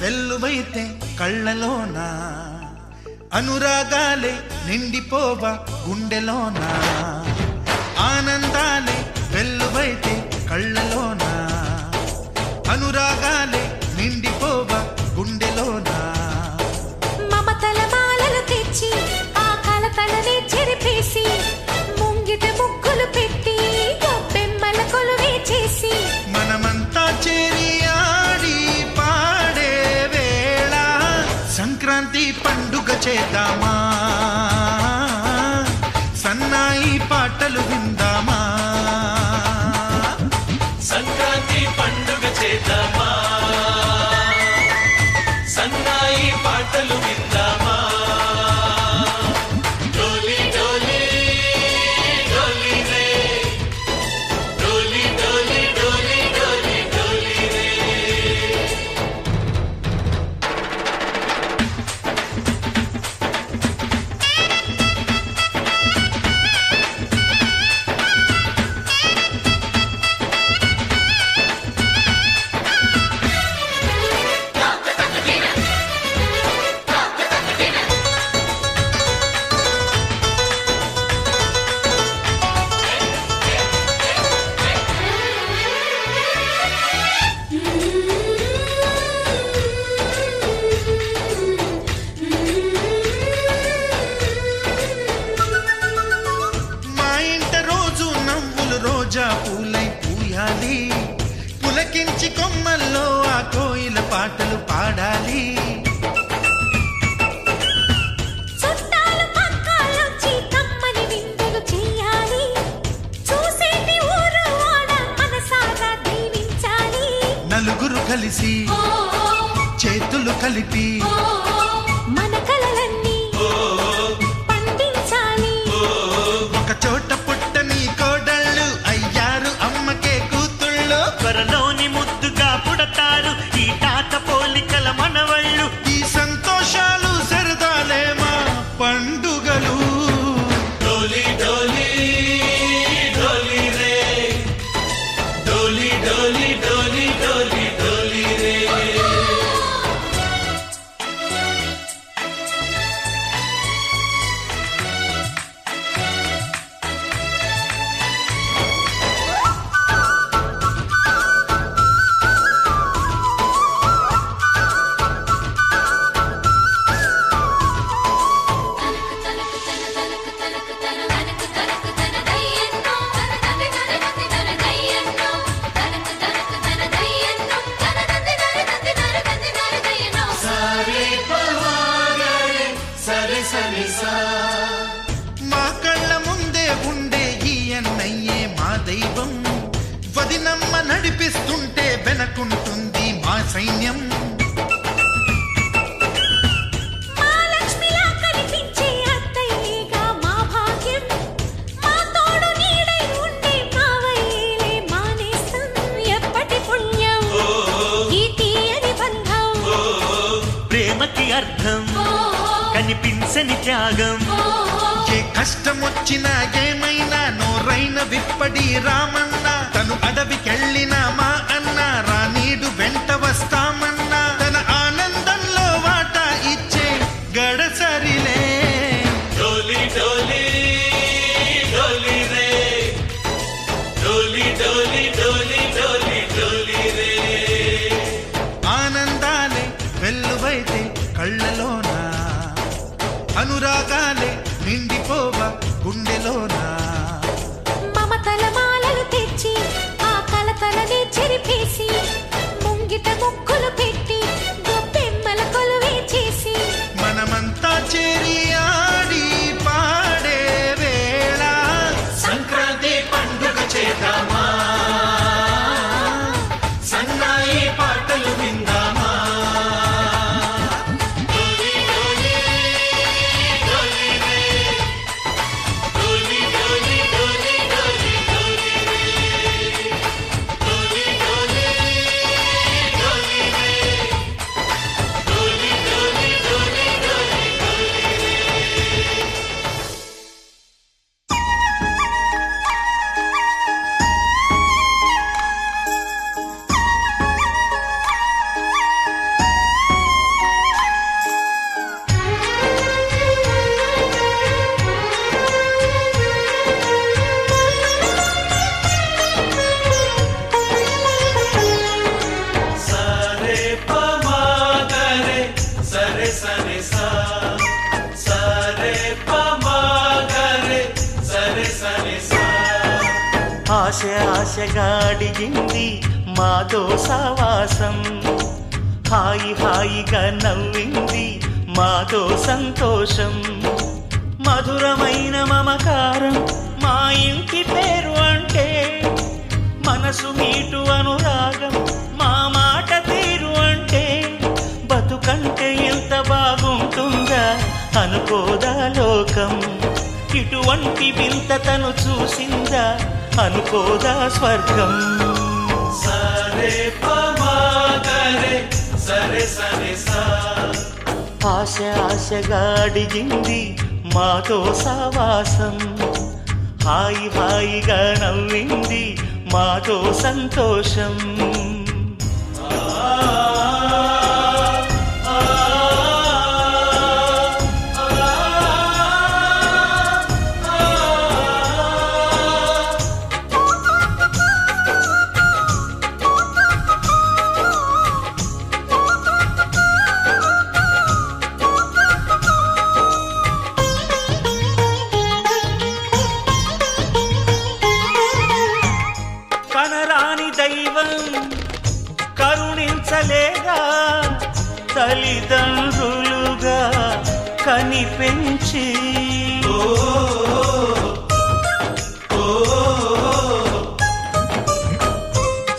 వెల్లువైతే కళ్ళలోన అనురాగాలే నిండిపోవ గుండెలోన ఆనందాలే వెల్లువైతే కళ్ళలోన అనురాగ చేద్దామా, సన్నాయి పాటలు విందామా, సంక్రాంతి పండుగ చేద్దామా, సన్నాయి పాటలు విందామా. డోలి డోలి డోలి రే, డోలి డోలి డోలి డోలి డోలి రే. రోజా పూలై పూయాలి, పులకించి కొమ్మల్లో ఆ కోయిల పాటలు పాడాలి. చుట్టాలు పక్కాలొచ్చి కమ్మని విందులు చేయాలి, చూసేటి ఊరు వాడ మనసారా దీవించాలి. నలుగురు కలిసి చేతులు కలిపి మన కలలన్నీ పండించాలి. ఒక చోట పుట్టని కోడళ్ళు అయ్యారు అమ్మకే కూతుళ్ళు, త్వరలోని ముద్దుగా పుడతారు ఈ తాత పోలికల మనవళ్ళు. ఈ సంతోషాలు సరదాలే మా పండుగలు. డోలి డోలి డోలి రే, డోలి డోలి డోలి డోలి డోలి రే. మా కళ్ళ ముందే ఉండే ఈ అన్నయ్యే మా దైవం, వదినమ్మ నడిపిస్తుంటే వెనకుంటుంది మా సైన్యం. మా లక్ష్మిలా కనిపించే అత్తయ్యేగా మా భాగ్యం, మా తోడు నీడై ఉండే మావయ్యేలే మా నేస్తం. ఎప్పటి పుణ్యం ఈ తీయని బంధం, ప్రేమకి అర్థం కనిపించని త్యాగం. ఏ కష్టం వచ్చినా ఏమైనా నోరైన విప్పడి రామన్న, తను అడవికెళ్ళిన మా అన్న రానీడు వెంట వస్తామన్నా, తన ఆనందంలో వాటా ఇచ్చే గడసరిలే. డోలి డోలి డోలి రే, డోలి డోలి డోలి డోలి డోలి రే. ఆనందాలే వెల్లువైతే కళ్ళలోన, అనురాగాలే నిండిపోవ గుండెలోన. మమతల మాలలు తెచ్చి ఆ కలతలని చెరిపేసి, ముంగిట ముక్కులు పెట్టి గొప్పెమ్మల కొలువే చేసి, మనమంతా చేరి ఆడి పాడే వేళ సంక్రాంతి పండుగ చేద్దామా, సన్నాయి పాటలు విందామా. డోలి డోలి డోలి రే, డోలి డోలి డోలి డోలి డోలి రే, డోలి డోలి డోలి రే, డోలి డోలి డోలి డోలి డోలి రే. సరే పమాగరే సరే సరే సా, సరే పమాగరే సరే సరే సా. ఆశ ఆశగా అడిగింది మాతో సావాసం, హాయి హాయిగా నవ్వింది మాతో సంతోషం. మధురమైన మమకారం మా ఇంటి పేరు అంటే, మనసు మీటు అనురాగం మా మాట తీరు అంటే, బతుకంటే ఎంత బాగుంటుందా అనుకోదా లోకం. ఇటువంటి వింత తను చూసిందా అనుకోదా స్వర్గం. సరే పమాగరే సరే సరే సా. ఆశ ఆశగా అడిగింది మాతో సావాసం. హాయి హాయిగా నవ్వింది మాతో సంతోషం. కనరాని దైవం కరుణించలేదా, తల్లిదండ్రులుగా కనిపెంచి.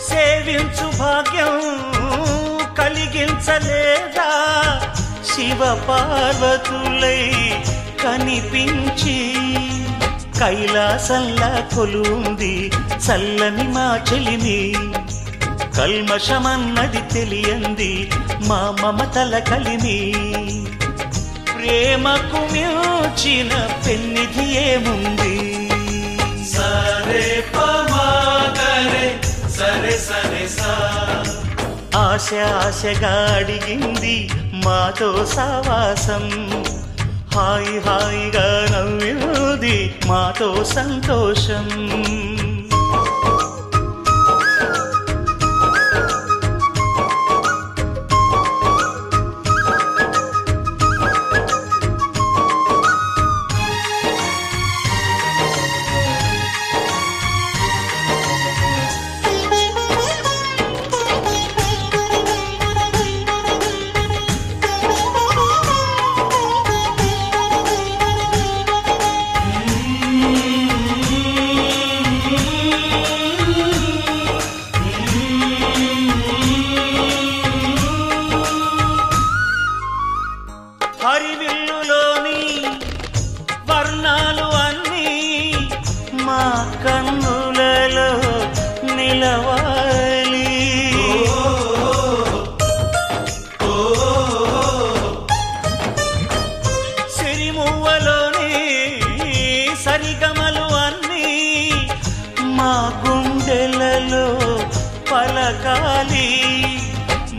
సేవించు భాగ్యం కలిగించలేదా, శివ పార్వతులై కనిపించి. కైలాసంలా కొలుంది చల్లని మా చెలిమి, కల్మషమన్నది తెలియంది మా మమతల కలిమి. ప్రేమకు మించిన పెన్నిధి ఏముంది. సరే పమాగరే సరే సరే సా. ఆశ ఆశగా అడిగింది మాతో సావాసం. హాయి హాయిగా నవ్వింది మాతో సంతోషం. హరివిల్లులోని వర్ణాలు అన్నీ మా కన్నులలో నిలవాలి. సిరిమువ్వలోని సరిగమలు అన్నీ మా గుండెలలో పలకాలి.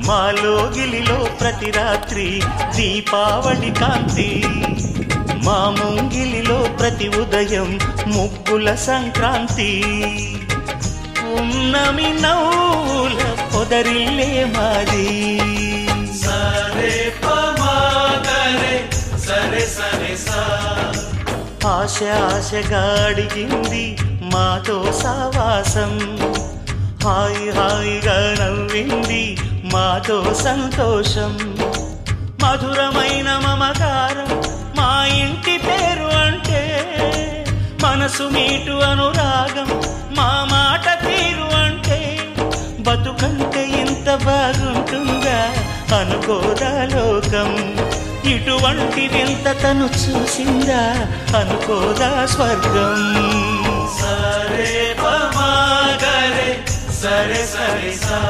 మాలోగిలిలో ప్రతి రాత్రి దీపావళి కాంతి, మా ముంగిలిలో ప్రతి ఉదయం ముగ్గుల సంక్రాంతి. ఉన్నమి నవ్వుల పొదరిల్లే మాది. సరే పమాగరే సరే సరే సా. ఆశ ఆశగా అడిగింది మాతో సావాసం. హాయి హాయిగా నవ్వింది మాతో సంతోషం. మధురమైన మమకారం మా ఇంటి పేరు అంటే, మనసు మీటు అనురాగం మా మాట తీరు అంటే, బతుకంటే ఇంత బాగుంటుందా అనుకోదా లోకం. ఇటువంటి వింత తను చూసిందా అనుకోదా స్వర్గం. సరే పమాగరే సరే సరే సా.